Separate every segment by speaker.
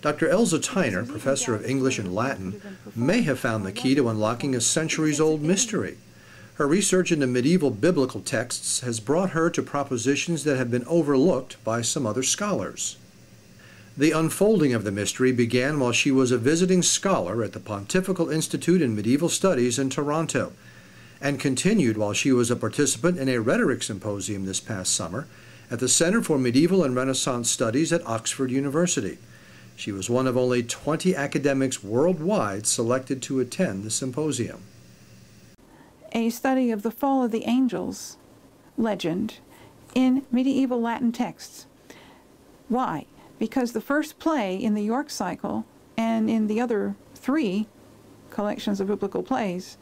Speaker 1: Dr. Elza Tiner, professor of English and Latin, may have found the key to unlocking a centuries-old mystery. Her research into medieval biblical texts has brought her to propositions that have been overlooked by some other scholars. The unfolding of the mystery began while she was a visiting scholar at the Pontifical Institute in Medieval Studies in Toronto, and continued while she was a participant in a rhetoric symposium this past summer at the Center for Medieval and Renaissance Studies at Oxford University. She was one of only 20 academics worldwide selected to attend the symposium.
Speaker 2: A study of the fall of the angels legend in medieval Latin texts. Why? Because the first play in the York cycle and in the other 3 collections of biblical plays,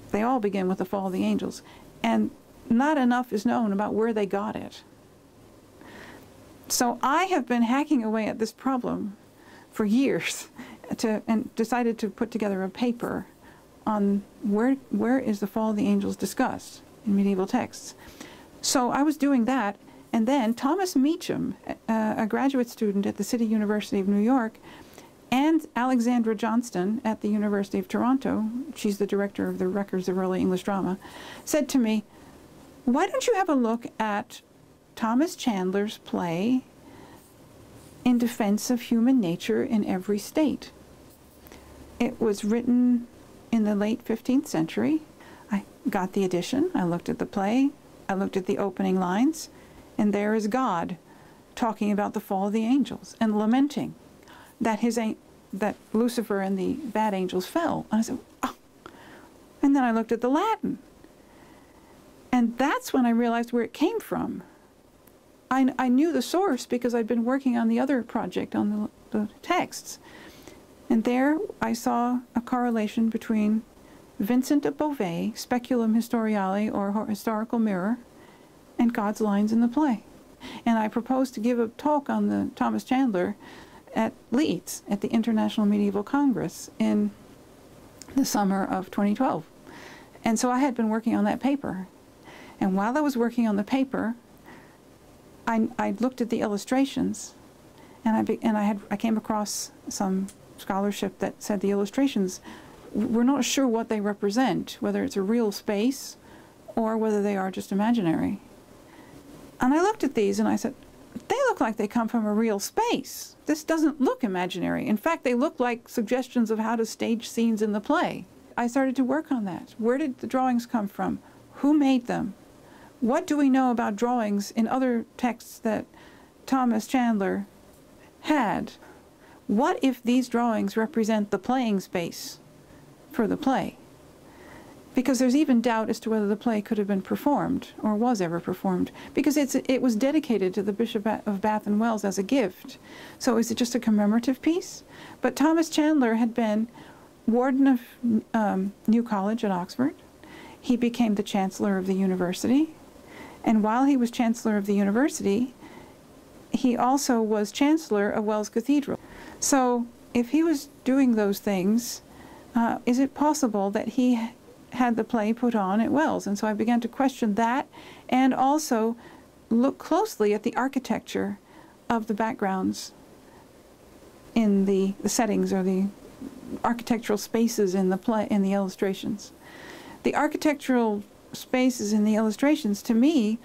Speaker 2: they all begin with the fall of the angels. And not enough is known about where they got it. So I have been hacking away at this problem for years and decided to put together a paper on where is the fall of the angels discussed in medieval texts. So I was doing that, and then Thomas Meacham, a graduate student at the City University of New York, and Alexandra Johnston at the University of Toronto, she's the director of the Records of Early English Drama, said to me, why don't you have a look at Thomas Chandler's play In Defense of Human Nature in Every State? It was written in the late 15th century. I got the edition, I looked at the play, I looked at the opening lines, and there is God talking about the fall of the angels and lamenting that that Lucifer and the bad angels fell. And I said, oh. And then I looked at the Latin. And that's when I realized where it came from. I knew the source because I'd been working on the other project on the texts. And there I saw a correlation between Vincent de Beauvais, Speculum Historiale, or Historical Mirror, and God's lines in the play. And I proposed to give a talk on the Thomas Chandler at Leeds, at the International Medieval Congress in the summer of 2012. And so I had been working on that paper. And while I was working on the paper, I looked at the illustrations, and I came across some scholarship that said the illustrations, we're not sure what they represent, whether it's a real space or whether they are just imaginary. And I looked at these and I said, they look like they come from a real space. This doesn't look imaginary. In fact, they look like suggestions of how to stage scenes in the play. I started to work on that. Where did the drawings come from? Who made them? What do we know about drawings in other texts that Thomas Chandler had? What if these drawings represent the playing space for the play? Because there's even doubt as to whether the play could have been performed or was ever performed, because it was dedicated to the Bishop of Bath and Wells as a gift. So is it just a commemorative piece? But Thomas Chandler had been warden of New College at Oxford. He became the chancellor of the university. And while he was chancellor of the university, he also was chancellor of Wells Cathedral. So if he was doing those things, is it possible that he had the play put on at Wells? And so I began to question that, and also look closely at the architecture of the backgrounds in the settings, or the architectural spaces in the play, in the illustrations. The architectural spaces in the illustrations, to me,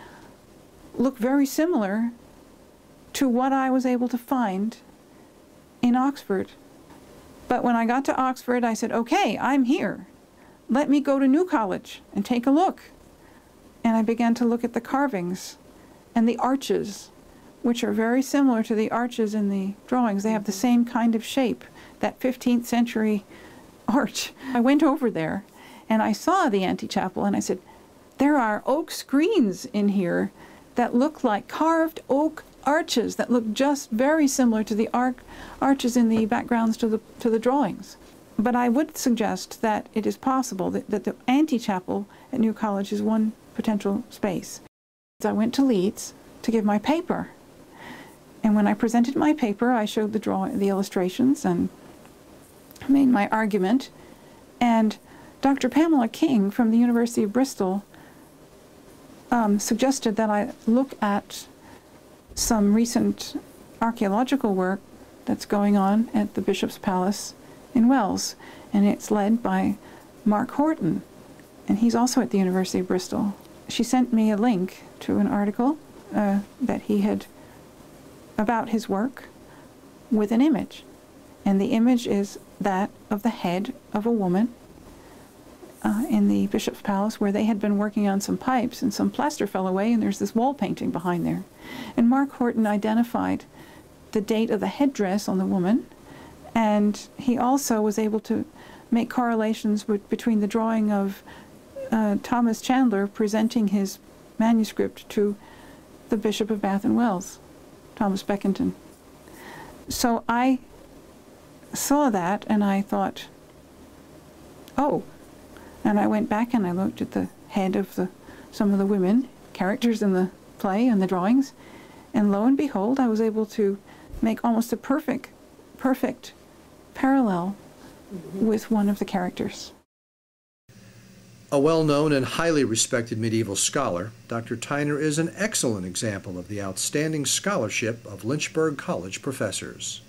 Speaker 2: look very similar to what I was able to find in Oxford. But when I got to Oxford, I said, okay, I'm here. Let me go to New College and take a look. And I began to look at the carvings and the arches, which are very similar to the arches in the drawings. They have the same kind of shape, that 15th century arch. I went over there and I saw the antechapel and I said, there are oak screens in here that look like carved oak arches that look just very similar to the arches in the backgrounds to the drawings. But I would suggest that it is possible that the antechapel at New College is one potential space. So I went to Leeds to give my paper. And when I presented my paper, I showed the illustrations and made my argument. And Dr. Pamela King from the University of Bristol suggested that I look at some recent archaeological work that's going on at the Bishop's Palace in Wells, and it's led by Mark Horton, and he's also at the University of Bristol. She sent me a link to an article that he had about his work with an image, and the image is that of the head of a woman in the Bishop's Palace, where they had been working on some pipes and some plaster fell away, and there's this wall painting behind there. And Mark Horton identified the date of the headdress on the woman, and he also was able to make correlations between the drawing of Thomas Chandler presenting his manuscript to the Bishop of Bath and Wells, Thomas Beckington. So I saw that and I thought, oh, and I went back and I looked at the head of some of the women characters in the play and the drawings, and lo and behold, I was able to make almost a perfect parallel with one of the characters.
Speaker 1: A well-known and highly respected medieval scholar, Dr. Tiner is an excellent example of the outstanding scholarship of Lynchburg College professors.